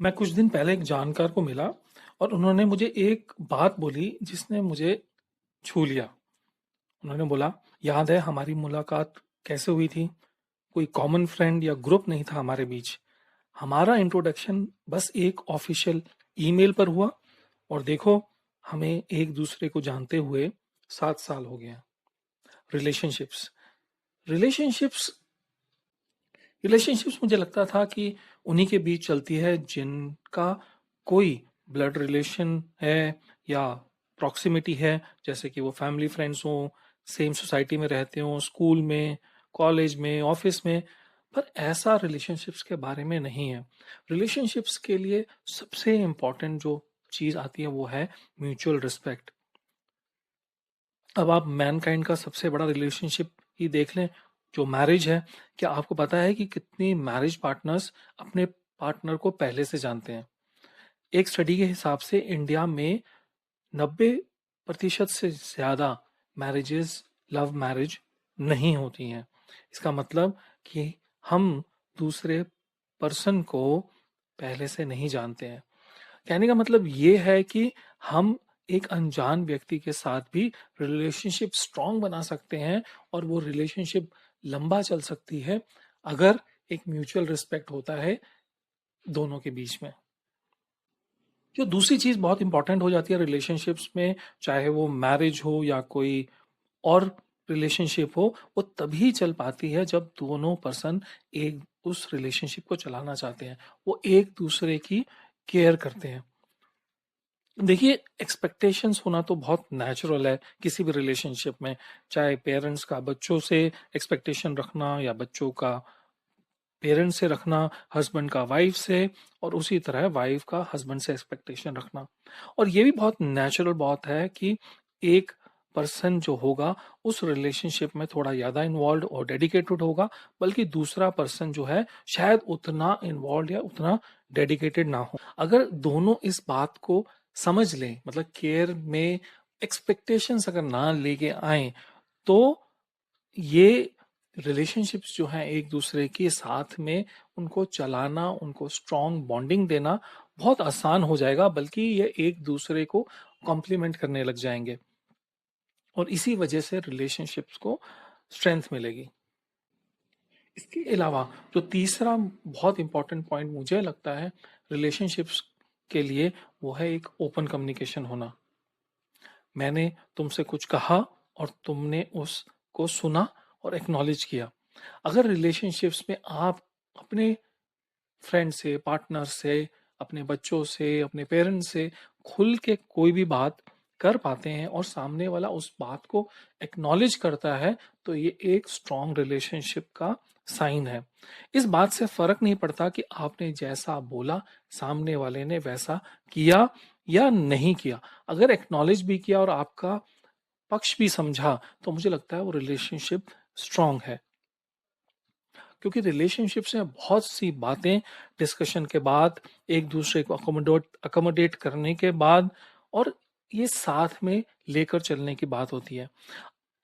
मैं कुछ दिन पहले एक जानकार को मिला और उन्होंने मुझे एक बात बोली जिसने मुझे छू लिया। उन्होंने बोला, याद है हमारी मुलाकात कैसे हुई थी? कोई कॉमन फ्रेंड या ग्रुप नहीं था हमारे बीच। हमारा इंट्रोडक्शन बस एक ऑफिशियल ईमेल पर हुआ और देखो, हमें एक दूसरे को जानते हुए 7 साल हो गए हैं। रिलेशनशिप्स रिलेशनशिप्स रिलेशनशिप्स मुझे लगता था कि उन्हीं के बीच चलती है जिनका कोई ब्लड रिलेशन है या प्रॉक्सिमिटी है, जैसे कि वो फैमिली फ्रेंड्स हों, सेम सोसाइटी में रहते हों, स्कूल में, कॉलेज में, ऑफिस में। पर ऐसा रिलेशनशिप्स के बारे में नहीं है। रिलेशनशिप्स के लिए सबसे इम्पोर्टेंट जो चीज़ आती है वो है म्यूचुअल रिस्पेक्ट। अब आप मैनकाइंड का सबसे बड़ा रिलेशनशिप ही देख लें, जो मैरिज है। क्या आपको पता है कि कितनी मैरिज पार्टनर्स अपने पार्टनर को पहले से जानते हैं? एक स्टडी के हिसाब से इंडिया में 90% से ज्यादा मैरिजेस लव मैरिज नहीं होती हैं। इसका मतलब कि हम दूसरे पर्सन को पहले से नहीं जानते हैं। कहने का मतलब ये है कि हम एक अनजान व्यक्ति के साथ भी रिलेशनशिप स्ट्रांग बना सकते हैं और वो रिलेशनशिप लंबा चल सकती है अगर एक म्यूचुअल रिस्पेक्ट होता है दोनों के बीच में। जो दूसरी चीज बहुत इंपॉर्टेंट हो जाती है रिलेशनशिप्स में, चाहे वो मैरिज हो या कोई और रिलेशनशिप हो, वो तभी चल पाती है जब दोनों पर्सन एक उस रिलेशनशिप को चलाना चाहते हैं, वो एक दूसरे की केयर करते हैं। देखिए, एक्सपेक्टेशंस होना तो बहुत नेचुरल है किसी भी रिलेशनशिप में, चाहे पेरेंट्स का बच्चों से एक्सपेक्टेशन रखना या बच्चों का पेरेंट्स से रखना, हस्बैंड का वाइफ से, और उसी तरह वाइफ का हस्बैंड से एक्सपेक्टेशन रखना। और ये भी बहुत नेचुरल बात है कि एक पर्सन जो होगा उस रिलेशनशिप में थोड़ा ज़्यादा इन्वॉल्व और डेडिकेटेड होगा, बल्कि दूसरा पर्सन जो है शायद उतना इन्वॉल्व या उतना डेडिकेटेड ना हो। अगर दोनों इस बात को समझ लें, मतलब केयर में एक्सपेक्टेशंस अगर ना लेके आए, तो ये रिलेशनशिप्स जो हैं एक दूसरे के साथ में उनको चलाना, उनको स्ट्रॉन्ग बॉन्डिंग देना बहुत आसान हो जाएगा, बल्कि ये एक दूसरे को कॉम्प्लीमेंट करने लग जाएंगे और इसी वजह से रिलेशनशिप्स को स्ट्रेंथ मिलेगी। इसके अलावा जो तीसरा बहुत इंपॉर्टेंट पॉइंट मुझे लगता है रिलेशनशिप्स के लिए, वो है एक ओपन कम्युनिकेशन होना। मैंने तुमसे कुछ कहा और तुमने उसको सुना और एक्नॉलेज किया। अगर रिलेशनशिप्स में आप अपने फ्रेंड से, पार्टनर से, अपने बच्चों से, अपने पेरेंट्स से खुल के कोई भी बात कर पाते हैं और सामने वाला उस बात को एक्नॉलेज करता है, तो ये एक स्ट्रॉन्ग रिलेशनशिप का साइन है। इस बात से फर्क नहीं पड़ता कि आपने जैसा बोला सामने वाले ने वैसा किया या नहीं किया। अगर एक्नॉलेज भी किया और आपका पक्ष भी समझा, तो मुझे लगता है वो रिलेशनशिप स्ट्रॉन्ग है। क्योंकि रिलेशनशिप्स में बहुत सी बातें डिस्कशन के बाद, एक दूसरे को अकोमोडेट करने के बाद, और ये साथ में लेकर चलने की बात होती है।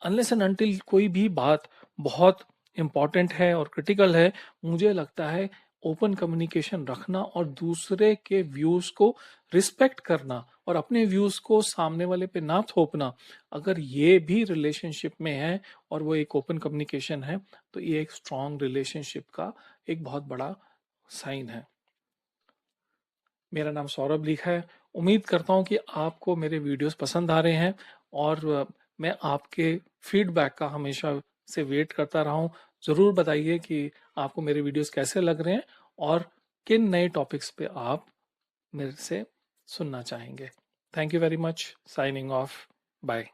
अनलेस एंड अनटिल कोई भी बात बहुत इंपॉर्टेंट है और क्रिटिकल है, मुझे लगता है ओपन कम्युनिकेशन रखना और दूसरे के व्यूज को रिस्पेक्ट करना और अपने व्यूज को सामने वाले पे ना थोपना, अगर ये भी रिलेशनशिप में है और वो एक ओपन कम्युनिकेशन है, तो ये एक स्ट्रॉन्ग रिलेशनशिप का एक बहुत बड़ा साइन है। मेरा नाम सौरभ लिखा है। उम्मीद करता हूँ कि आपको मेरे वीडियोस पसंद आ रहे हैं और मैं आपके फीडबैक का हमेशा से वेट करता रहा हूँ। ज़रूर बताइए कि आपको मेरे वीडियोस कैसे लग रहे हैं और किन नए टॉपिक्स पे आप मेरे से सुनना चाहेंगे। Thank you very much. Signing off. Bye.